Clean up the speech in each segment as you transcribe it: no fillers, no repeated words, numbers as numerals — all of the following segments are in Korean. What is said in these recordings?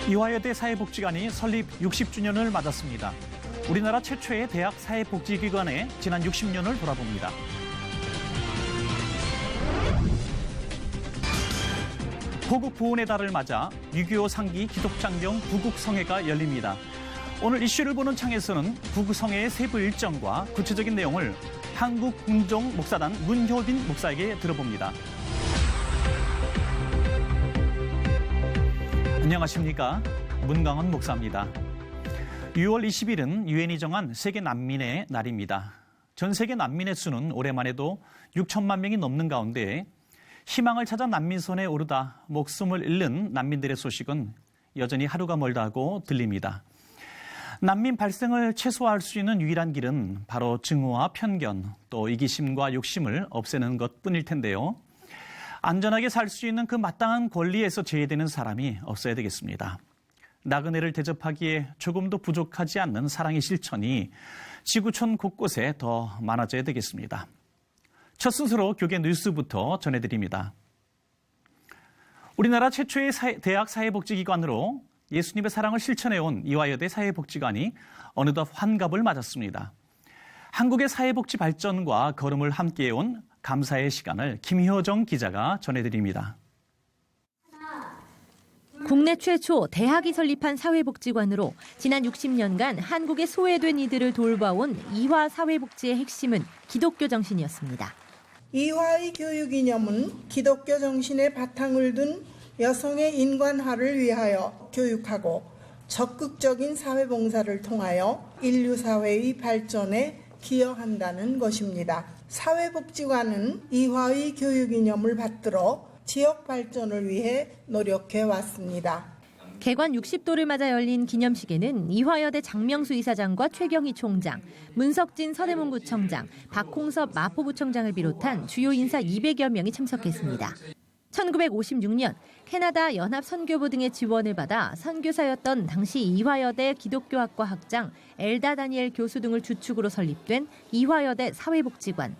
이화여대 사회복지관이 설립 60주년을 맞았습니다. 우리나라 최초의 대학 사회복지기관의 지난 60년을 돌아봅니다. 고국 부운의 달을 맞아 6.25 상기 기독장경 부국성회가 열립니다. 오늘 이슈를 보는 창에서는 부국성회의 세부 일정과 구체적인 내용을 한국궁정목사단 문효빈 목사에게 들어봅니다. 안녕하십니까? 문강원 목사입니다. 6월 20일은 유엔이 정한 세계 난민의 날입니다. 전 세계 난민의 수는 올해만 해도 6천만 명이 넘는 가운데 희망을 찾아 난민선에 오르다 목숨을 잃는 난민들의 소식은 여전히 하루가 멀다고 들립니다. 난민 발생을 최소화할 수 있는 유일한 길은 바로 증오와 편견, 또 이기심과 욕심을 없애는 것뿐일 텐데요. 안전하게 살 수 있는 그 마땅한 권리에서 제외되는 사람이 없어야 되겠습니다. 나그네를 대접하기에 조금도 부족하지 않는 사랑의 실천이 지구촌 곳곳에 더 많아져야 되겠습니다. 첫 순서로 교계 뉴스부터 전해드립니다. 우리나라 최초의 대학 사회복지기관으로 예수님의 사랑을 실천해온 이화여대 사회복지관이 어느덧 환갑을 맞았습니다. 한국의 사회복지 발전과 걸음을 함께해온 감사의 시간을 김효정 기자가 전해드립니다. 국내 최초 대학이 설립한 사회복지관으로 지난 60년간 한국의 소외된 이들을 돌봐온 이화 사회복지의 핵심은 기독교 정신이었습니다. 이화의 교육 이념은 기독교 정신의 바탕을 둔 여성의 인간화를 위하여 교육하고 적극적인 사회봉사를 통하여 인류 사회의 발전에 기여한다는 것입니다. 사회복지관은 이화의 교육 이념을 받들어 지역 발전을 위해 노력해 왔습니다. 개관 60도를 맞아 열린 기념식에는 이화여대 장명수 이사장과 최경희 총장, 문석진 서대문구청장, 박홍섭 마포구청장을 비롯한 주요 인사 200여 명이 참석했습니다. 1956년 캐나다 연합선교부 등의 지원을 받아 선교사였던 당시 이화여대 기독교학과 학장 엘다 다니엘 교수 등을 주축으로 설립된 이화여대 사회복지관.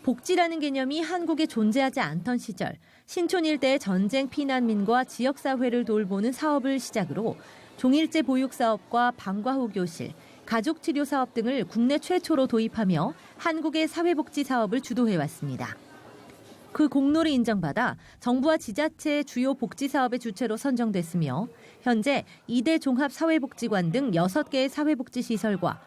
복지라는 개념이 한국에 존재하지 않던 시절 신촌 일대의 전쟁 피난민과 지역사회를 돌보는 사업을 시작으로 종일제 보육사업과 방과 후 교실, 가족치료 사업 등을 국내 최초로 도입하며 한국의 사회복지 사업을 주도해왔습니다. 그 공로를 인정받아 정부와 지자체의 주요 복지 사업의 주체로 선정됐으며 현재 2대 종합사회복지관 등 6개의 사회복지시설과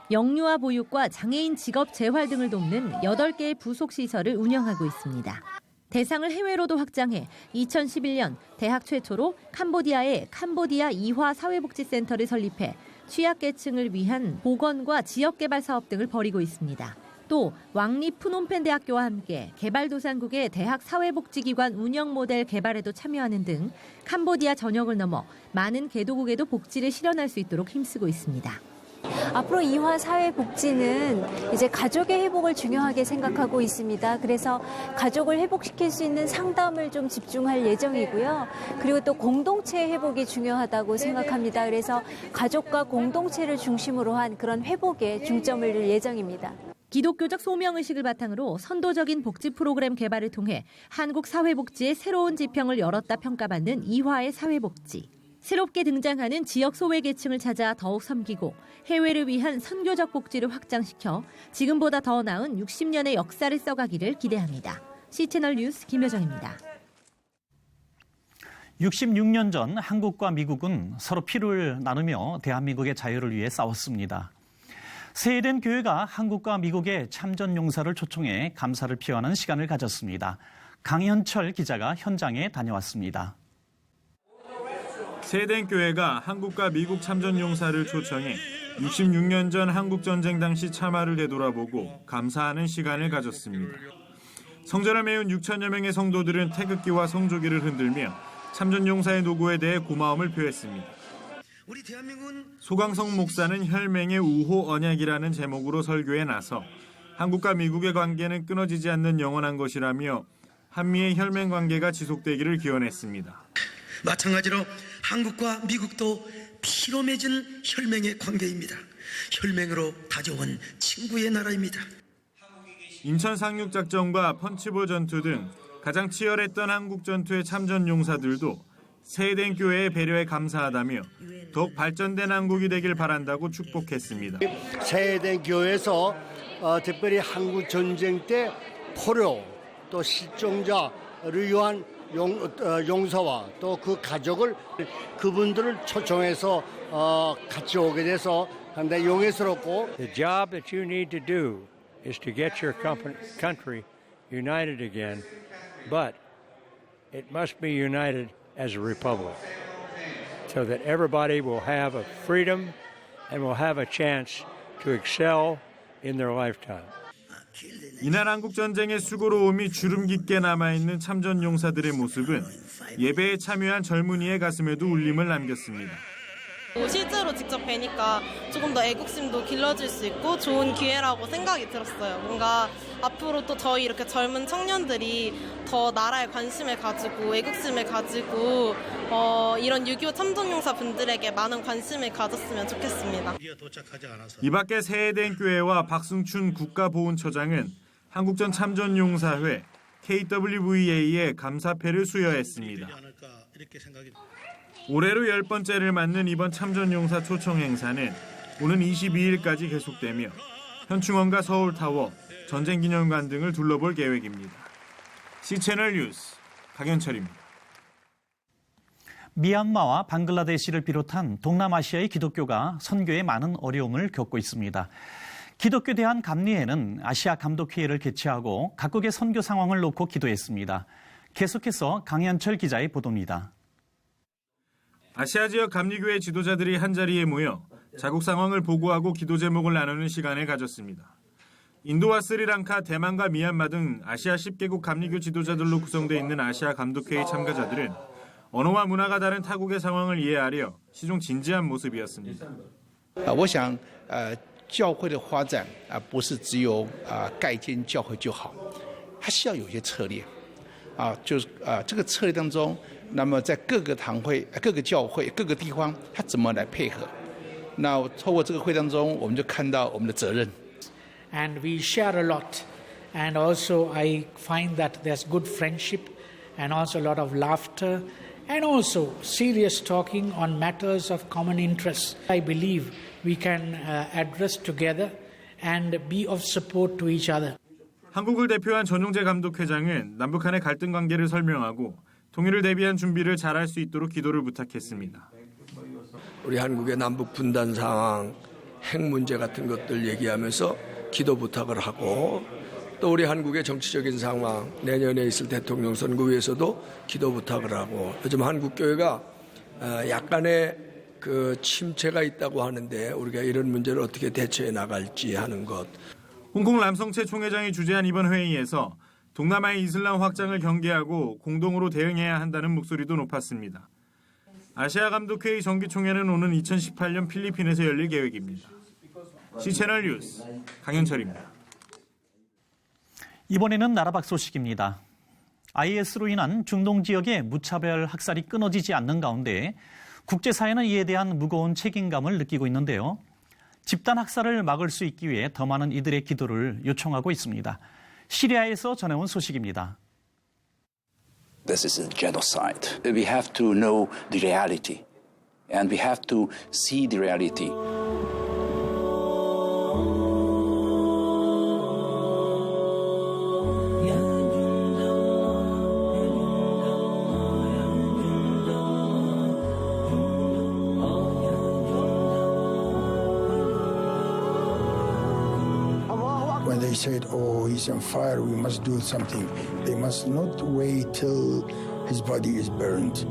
영유아 보육과 장애인 직업 재활 등을 돕는 8개의 부속시설을 운영하고 있습니다. 대상을 해외로도 확장해 2011년 대학 최초로 캄보디아에 캄보디아 이화 사회복지센터를 설립해 취약계층을 위한 보건과 지역개발 사업 등을 벌이고 있습니다. 또 왕리 푸놈펜 대학교와 함께 개발도상국의 대학 사회복지기관 운영 모델 개발에도 참여하는 등 캄보디아 전역을 넘어 많은 개도국에도 복지를 실현할 수 있도록 힘쓰고 있습니다. 앞으로 이화 사회복지는 이제 가족의 회복을 중요하게 생각하고 있습니다. 그래서 가족을 회복시킬 수 있는 상담을 좀 집중할 예정이고요. 그리고 또 공동체 회복이 중요하다고 생각합니다. 그래서 가족과 공동체를 중심으로 한 그런 회복에 중점을 둘 예정입니다. 기독교적 소명의식을 바탕으로 선도적인 복지 프로그램 개발을 통해 한국 사회복지의 새로운 지평을 열었다 평가받는 이화의 사회복지. 새롭게 등장하는 지역 소외계층을 찾아 더욱 섬기고 해외를 위한 선교적 복지를 확장시켜 지금보다 더 나은 60년의 역사를 써가기를 기대합니다. C채널 뉴스 김효정입니다. 66년 전 한국과 미국은 서로 피를 나누며 대한민국의 자유를 위해 싸웠습니다. 세eden 교회가 한국과 미국의 참전용사를 초청해 감사를 표하는 시간을 가졌습니다. 강현철 기자가 현장에 다녀왔습니다. 세eden 교회가 한국과 미국 참전용사를 초청해 66년 전 한국전쟁 당시 참화를 되돌아보고 감사하는 시간을 가졌습니다. 성전을 메운 6천여 명의 성도들은 태극기와 성조기를 흔들며 참전용사의 노고에 대해 고마움을 표했습니다. 우리 대한민국은 소강성 목사는 혈맹의 우호 언약이라는 제목으로 설교에 나서 한국과 미국의 관계는 끊어지지 않는 영원한 것이라며 한미의 혈맹 관계가 지속되기를 기원했습니다. 마찬가지로 한국과 미국도 피로 맺은 혈맹의 관계입니다. 혈맹으로 다져온 친구의 나라입니다. 인천 상륙작전과 펀치볼 전투 등 가장 치열했던 한국 전투의 참전 용사들도 세해된 교회의 배려에 감사하다며 더욱 발전된 한국이 되길 바란다고 축복했습니다. 세해된 교회에서 특별히 한국 전쟁 때 포로 또 실종자를 위한 용서와 또 그 가족을 그분들을 초청해서 같이 오게 돼서 상당히 용해스럽고. The job that you need to do is to get your country united again, but it must be united as a republic, so that everybody will have a freedom and will have a chance to excel in their lifetime. 이날 한국전쟁의 수고로움이 주름 깊게 남아있는 참전용사들의 모습은 예배에 참여한 젊은이의 가슴에도 울림을 남겼습니다. 실제로 직접 뵈니까 조금 더 애국심도 길러질 수 있고 좋은 기회라고 생각이 들었어요. 뭔가 앞으로 또 저희 이렇게 젊은 청년들이 더 나라에 관심을 가지고 애국심을 가지고 이런 6.25 참전용사 분들에게 많은 관심을 가졌으면 좋겠습니다. 이 밖에 세해된 교회와 박승춘 국가보훈처장은 한국전 참전용사회 KWVA에 감사패를 수여했습니다. 올해로 10번째를 맞는 이번 참전용사 초청 행사는 오는 22일까지 계속되며 현충원과 서울타워, 전쟁기념관 등을 둘러볼 계획입니다. C채널 뉴스 강현철입니다. 미얀마와 방글라데시를 비롯한 동남아시아의 기독교가 선교에 많은 어려움을 겪고 있습니다. 기독교 대한 감리회는 아시아 감독회의를 개최하고 각국의 선교 상황을 놓고 기도했습니다. 계속해서 강현철 기자의 보도입니다. 아시아 지역 감리교회 지도자들이 한자리에 모여 자국 상황을 보고하고 기도 제목을 나누는 시간을 가졌습니다. 인도와 스리랑카, 대만과 미얀마 등 아시아 10개국 감리교 지도자들로 구성되어 있는 아시아 감독회의 참가자들은 언어와 문화가 다른 타국의 상황을 이해하려 시종 진지한 모습이었습니다. 我想教会的发展不是只有盖建教会就好，它需要有些策略这个策略当中，那么在各个堂会、各个教会、各个地方，它怎么来配合？那透过这个会当中，我们就看到我们的责任。And we share a lot, and also I find that there's good friendship, and also a lot of laughter, and also serious talking on matters of common interest. I believe we can address together and be of support to each other. 한국을 대표한 전용재 감독회장은 남북한의 갈등 관계를 설명하고 통일을 대비한 준비를 잘할 수 있도록 기도를 부탁했습니다. 우리 한국의 남북 분단 상황, 핵 문제 같은 것들 얘기하면서 기도 부탁을 하고 또 우리 한국의 정치적인 상황, 내년에 있을 대통령 선거 위해서도 기도 부탁을 하고 요즘 한국 교회가 약간의 그 침체가 있다고 하는데 우리가 이런 문제를 어떻게 대처해 나갈지 하는 것. 홍콩 람성체 총회장이 주재한 이번 회의에서 동남아의 이슬람 확장을 경계하고 공동으로 대응해야 한다는 목소리도 높았습니다. 아시아 감독회의 정기총회는 오는 2018년 필리핀에서 열릴 계획입니다. C채널 뉴스 강현철입니다. 이번에는 나라 밖 소식입니다. IS로 인한 중동 지역의 무차별 학살이 끊어지지 않는 가운데 국제사회는 이에 대한 무거운 책임감을 느끼고 있는데요. 집단 학살을 막을 수 있기 위해 더 많은 이들의 기도를 요청하고 있습니다. 시리아에서 전해온 소식입니다. This is a genocide. We have to know the reality, and we have to see the reality. When they said, oh, he's on fire, we must do something, they must not wait till his body is burned.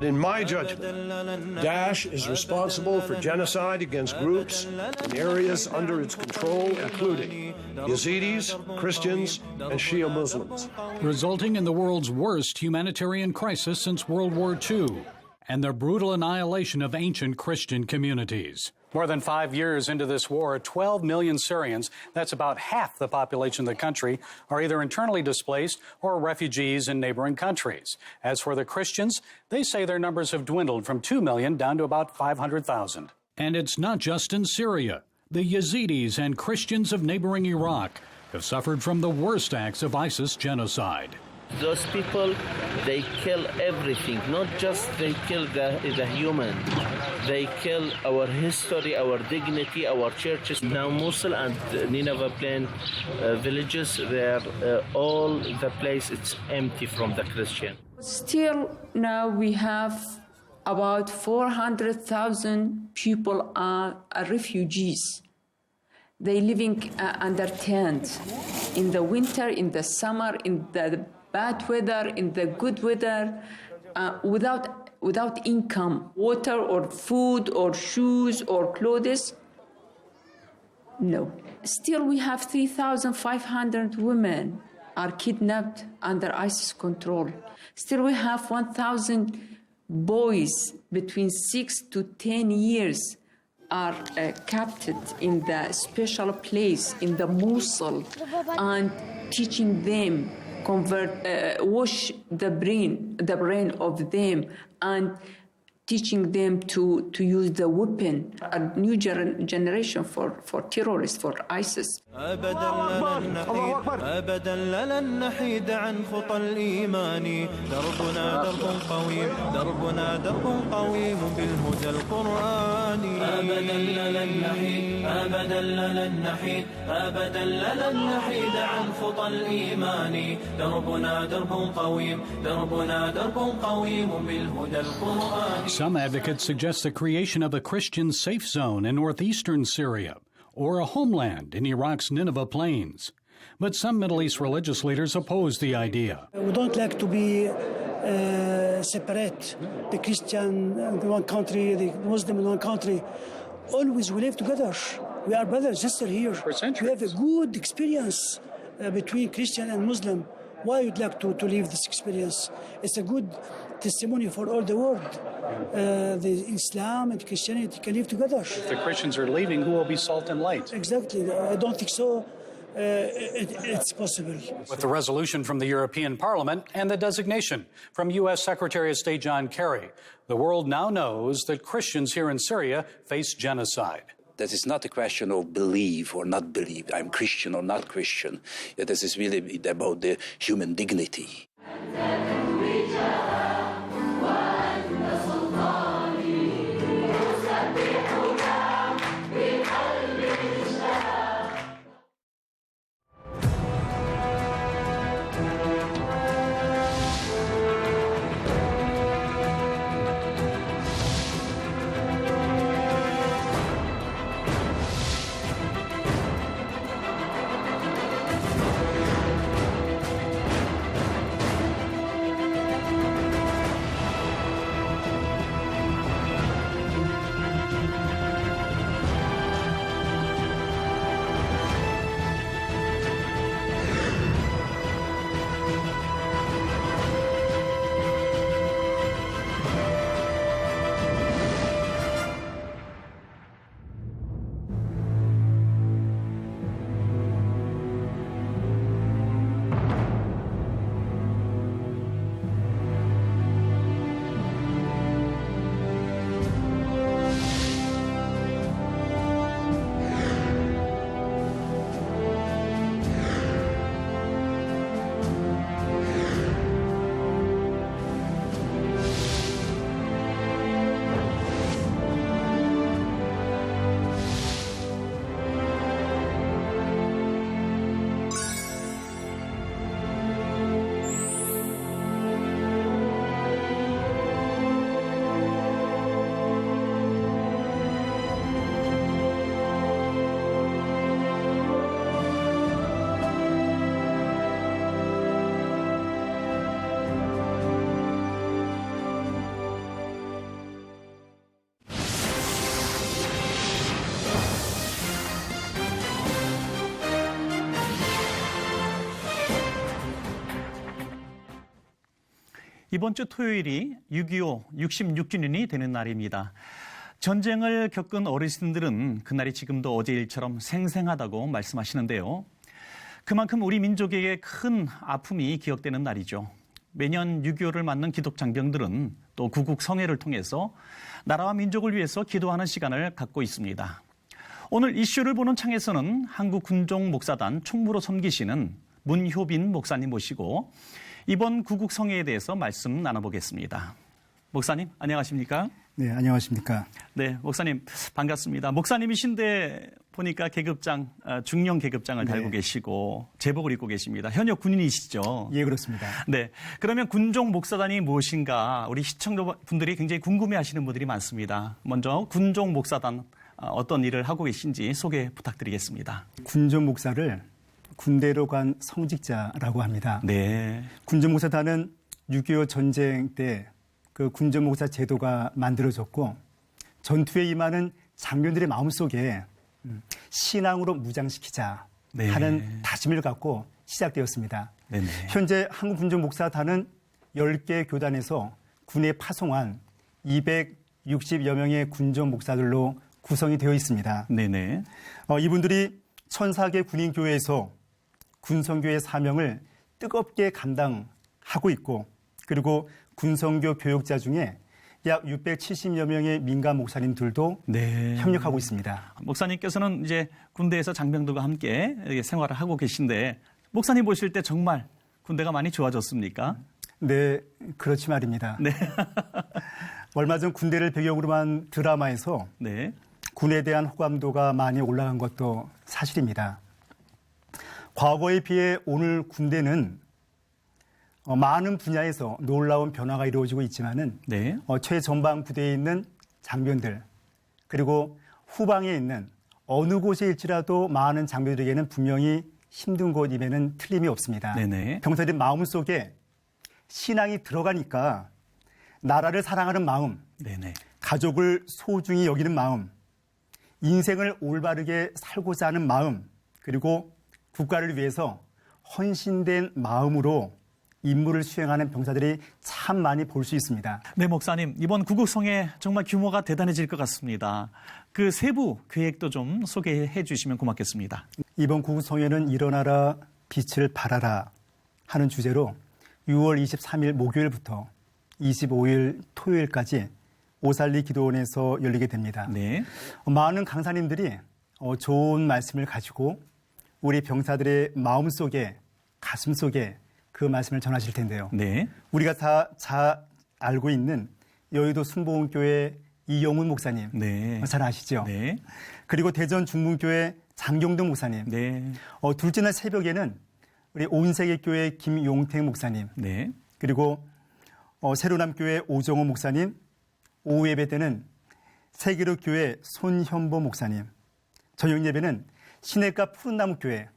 In my judgment, Daesh is responsible for genocide against groups in areas under its control, including Yazidis, Christians, and Shia Muslims, resulting in the world's worst humanitarian crisis since World War II and the brutal annihilation of ancient Christian communities. More than 5 years into this war, 12 million Syrians, that's about half the population of the country, are either internally displaced or refugees in neighboring countries. As for the Christians, they say their numbers have dwindled from 2 million down to about 500,000. And it's not just in Syria. The Yazidis and Christians of neighboring Iraq have suffered from the worst acts of ISIS genocide. Those people, they kill everything, not just they kill the human. They kill our history, our dignity, our churches. Now Mosul and Nineveh Plain villages, they're all the place, it's empty from the Christian. Still now we have about 400,000 people are refugees. They living under tents in the winter, in the summer, in the bad weather, in the good weather, without income, water or food or shoes or clothes. No. Still we have 3,500 women are kidnapped under ISIS control. Still we have 1,000 boys between 6 to 10 years are captured in the special place in the Mosul and teaching them wash the brain of them and teaching them to use the weapon, a new generation for terrorists, for ISIS. أبدا لن نحيد عن خطى الإيمان دربنا درب قويم دربنا درب قويم بالهدى القرآني أبدا لن نحيد أبدا لن نحيد أبدا لن نحيد عن خطى الإيمان دربنا درب قويم دربنا درب قويم بالهدى القرآني. Some advocates suggest the creation of a Christian safe zone in northeastern Syria or a homeland in Iraq's Nineveh Plains. But some Middle East religious leaders oppose the idea. We don't like to be separate, the Christian in one country, the Muslim in one country. Always we live together. We are brothers and sisters here. We have a good experience between Christian and Muslim. Why would you like to leave this experience? It's a good testimony for all the world. The Islam and Christianity can live together. If the Christians are leaving, who will be salt and light? Exactly. I don't think so. It's possible. With the resolution from the European Parliament and the designation from U.S. Secretary of State John Kerry, the world now knows that Christians here in Syria face genocide. That is not a question of believe or not believe. I'm Christian or not Christian. This is really about the human dignity. 이번 주 토요일이 6.25 66주년이 되는 날입니다. 전쟁을 겪은 어르신들은 그날이 지금도 어제 일처럼 생생하다고 말씀하시는데요. 그만큼 우리 민족에게 큰 아픔이 기억되는 날이죠. 매년 6.25를 맞는 기독 장병들은 또 구국 성회를 통해서 나라와 민족을 위해서 기도하는 시간을 갖고 있습니다. 오늘 이슈를 보는 창에서는 한국군종 목사단 총무로 섬기시는 문효빈 목사님 모시고 이번 구국성회에 대해서 말씀 나눠보겠습니다. 목사님, 안녕하십니까? 네, 안녕하십니까? 네, 목사님 반갑습니다. 목사님이신데 보니까 계급장, 중령 계급장을 달고 계시고 제복을 입고 계십니다. 현역 군인이시죠? 예, 그렇습니다. 네, 그러면 군종 목사단이 무엇인가 우리 시청자분들이 굉장히 궁금해하시는 분들이 많습니다. 먼저 군종 목사단 어떤 일을 하고 계신지 소개 부탁드리겠습니다. 군종 목사를 군대로 간 성직자라고 합니다. 네. 군종 목사단은 6.25 전쟁 때 그 군종 목사 제도가 만들어졌고 전투에 임하는 장병들의 마음속에 신앙으로 무장시키자 하는 다짐을 갖고 시작되었습니다. 네네. 현재 한국 군종 목사단은 10개 교단에서 군에 파송한 260여 명의 군종 목사들로 구성이 되어 있습니다. 네네. 이분들이 1004개 군인교회에서 군성교의 사명을 뜨겁게 감당하고 있고 그리고 군성교 교육자 중에 약 670여 명의 민간 목사님들도 협력하고 있습니다. 목사님께서는 이제 군대에서 장병들과 함께 생활을 하고 계신데 목사님 보실 때 정말 군대가 많이 좋아졌습니까? 네, 그렇지 말입니다. 네. 얼마 전 군대를 배경으로 한 드라마에서 군에 대한 호감도가 많이 올라간 것도 사실입니다. 과거에 비해 오늘 군대는 많은 분야에서 놀라운 변화가 이루어지고 있지만은 최전방 부대에 있는 장병들 그리고 후방에 있는 어느 곳에일지라도 많은 장병들에게는 분명히 힘든 곳임에는 틀림이 없습니다. 병사들의 마음속에 신앙이 들어가니까 나라를 사랑하는 마음, 가족을 소중히 여기는 마음, 인생을 올바르게 살고자 하는 마음, 그리고 국가를 위해서 헌신된 마음으로 임무를 수행하는 병사들이 참 많이 볼 수 있습니다. 네, 목사님. 이번 구국성회 정말 규모가 대단해질 것 같습니다. 그 세부 계획도 좀 소개해 주시면 고맙겠습니다. 이번 구국성회는 일어나라 빛을 발하라 하는 주제로 6월 23일 목요일부터 25일 토요일까지 오살리 기도원에서 열리게 됩니다. 많은 강사님들이 좋은 말씀을 가지고 우리 병사들의 마음속에 가슴속에 그 말씀을 전하실 텐데요. 우리가 다 잘 알고 있는 여의도 순복음교회 이영훈 목사님 잘 아시죠? 그리고 대전 중문교회 장경동 목사님. 둘째 날 새벽에는 우리 온세계교회 김용택 목사님. 그리고 새로남교회 오정호 목사님. 오후 예배 때는 세계로교회 손현보 목사님. 저녁 예배는 시내가 푸른나무교회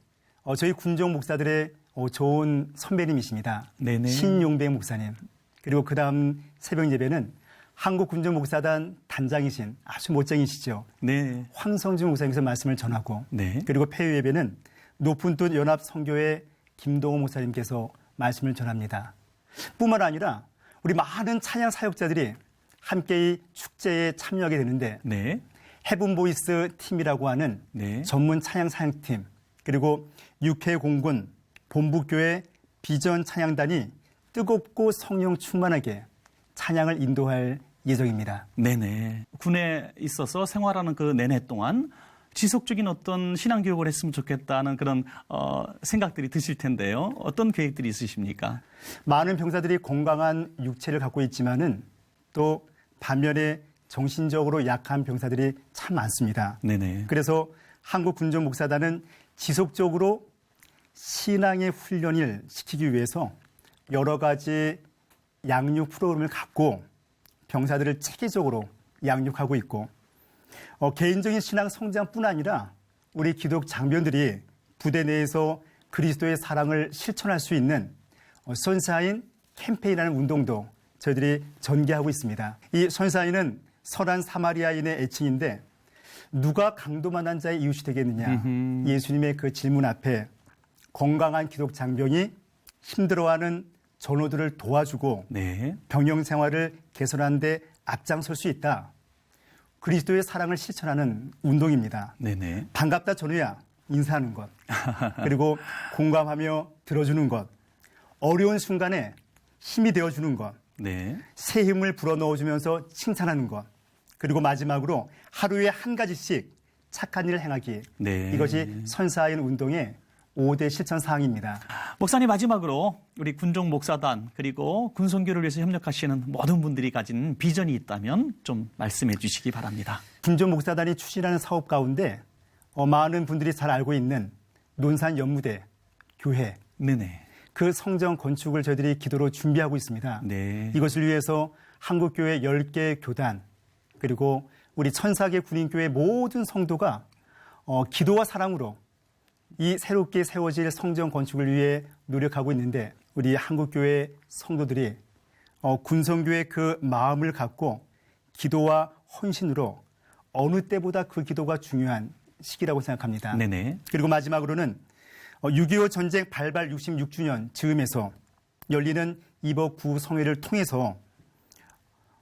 저희 군종 목사들의 좋은 선배님이십니다. 신용배 목사님. 그리고 그 다음 새벽 예배는 한국군종목사단 단장이신 아주 멋쟁이시죠. 황성준 목사님께서 말씀을 전하고 그리고 폐유 예배는 높은 뜻 연합 선교회 김동호 목사님께서 말씀을 전합니다. 뿐만 아니라 우리 많은 찬양 사역자들이 함께 이 축제에 참여하게 되는데 헤븐보이스 팀이라고 하는 전문 찬양 사역팀 그리고 육해공군 본부교회 비전 찬양단이 뜨겁고 성령 충만하게 찬양을 인도할 예정입니다. 군에 있어서 생활하는 그 내내 동안 지속적인 어떤 신앙교육을 했으면 좋겠다는 그런 생각들이 드실 텐데요. 어떤 계획들이 있으십니까? 많은 병사들이 건강한 육체를 갖고 있지만은 또 반면에 정신적으로 약한 병사들이 참 많습니다. 그래서 한국군종목사단은 지속적으로 신앙의 훈련을 시키기 위해서 여러 가지 양육 프로그램을 갖고 병사들을 체계적으로 양육하고 있고 개인적인 신앙 성장뿐 아니라 우리 기독 장병들이 부대 내에서 그리스도의 사랑을 실천할 수 있는 선샤인 캠페인이라는 운동도 저희들이 전개하고 있습니다. 이 선샤인은 선한 사마리아인의 애칭인데 누가 강도 만난 자의 이웃이 되겠느냐. 예수님의 그 질문 앞에 건강한 기독 장병이 힘들어하는 전우들을 도와주고 병영 생활을 개선하는 데 앞장설 수 있다. 그리스도의 사랑을 실천하는 운동입니다. 반갑다 전우야 인사하는 것. 그리고 공감하며 들어주는 것. 어려운 순간에 힘이 되어주는 것. 새 힘을 불어넣어주면서 칭찬하는 것. 그리고 마지막으로 하루에 한 가지씩 착한 일을 행하기. 이것이 선사인 운동의 5대 실천 사항입니다. 목사님 마지막으로 우리 군종 목사단 그리고 군선교를 위해서 협력하시는 모든 분들이 가진 비전이 있다면 좀 말씀해 주시기 바랍니다. 군종 목사단이 추진하는 사업 가운데 많은 분들이 잘 알고 있는 논산 연무대 교회 네네. 그 성전 건축을 저희들이 기도로 준비하고 있습니다. 네. 이것을 위해서 한국교회 10개 교단 그리고 우리 1004개 군인교회 모든 성도가 기도와 사랑으로 이 새롭게 세워질 성전 건축을 위해 노력하고 있는데 우리 한국교회 성도들이 군성교의 그 마음을 갖고 기도와 헌신으로 어느 때보다 그 기도가 중요한 시기라고 생각합니다. 네네. 그리고 마지막으로는 6.25 전쟁 발발 66주년 즈음에서 열리는 이복 구성회를 통해서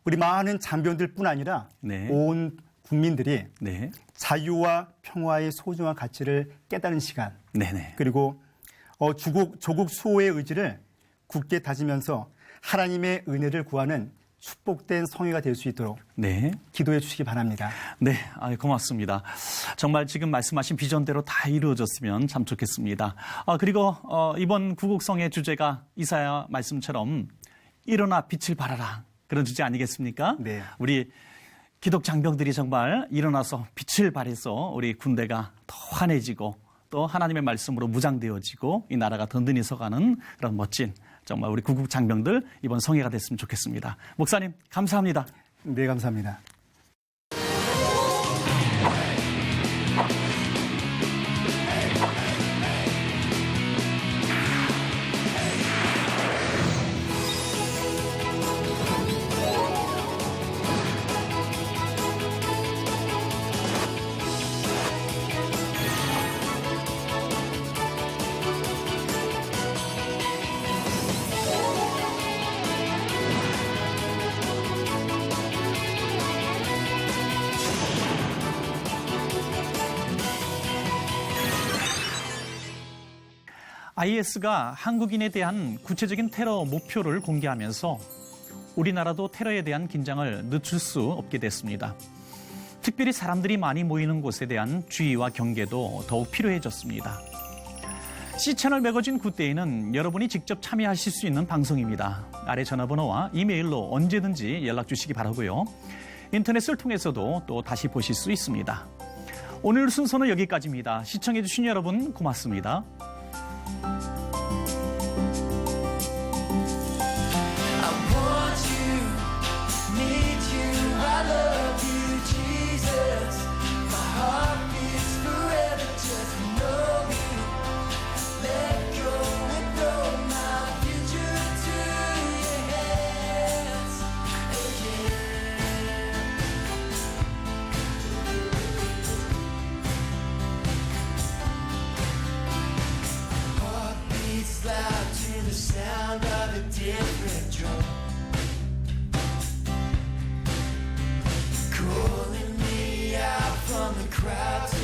우리 많은 장병들뿐 아니라 네. 온 국민들이 네. 자유와 평화의 소중한 가치를 깨달은 시간 네네. 그리고 조국 수호의 의지를 굳게 다지면서 하나님의 은혜를 구하는 축복된 성회가 될 수 있도록 네. 기도해 주시기 바랍니다. 네, 고맙습니다. 정말 지금 말씀하신 비전대로 다 이루어졌으면 참 좋겠습니다. 그리고 이번 구국성의 주제가 이사야 말씀처럼 일어나 빛을 발하라 그런 주제 아니겠습니까? 네. 우리 기독 장병들이 정말 일어나서 빛을 발해서 우리 군대가 더 환해지고 또 하나님의 말씀으로 무장되어지고 이 나라가 든든히 서가는 그런 멋진 정말 우리 구국 장병들 이번 성회가 됐으면 좋겠습니다. 목사님 감사합니다. 네, 감사합니다. IS가 한국인에 대한 구체적인 테러 목표를 공개하면서 우리나라도 테러에 대한 긴장을 늦출 수 없게 됐습니다. 특별히 사람들이 많이 모이는 곳에 대한 주의와 경계도 더욱 필요해졌습니다. C채널 매거진 굿데이는 여러분이 직접 참여하실 수 있는 방송입니다. 아래 전화번호와 이메일로 언제든지 연락 주시기 바라고요. 인터넷을 통해서도 또 다시 보실 수 있습니다. 오늘 순서는 여기까지입니다. 시청해주신 여러분 고맙습니다. Calling me out from the crowd.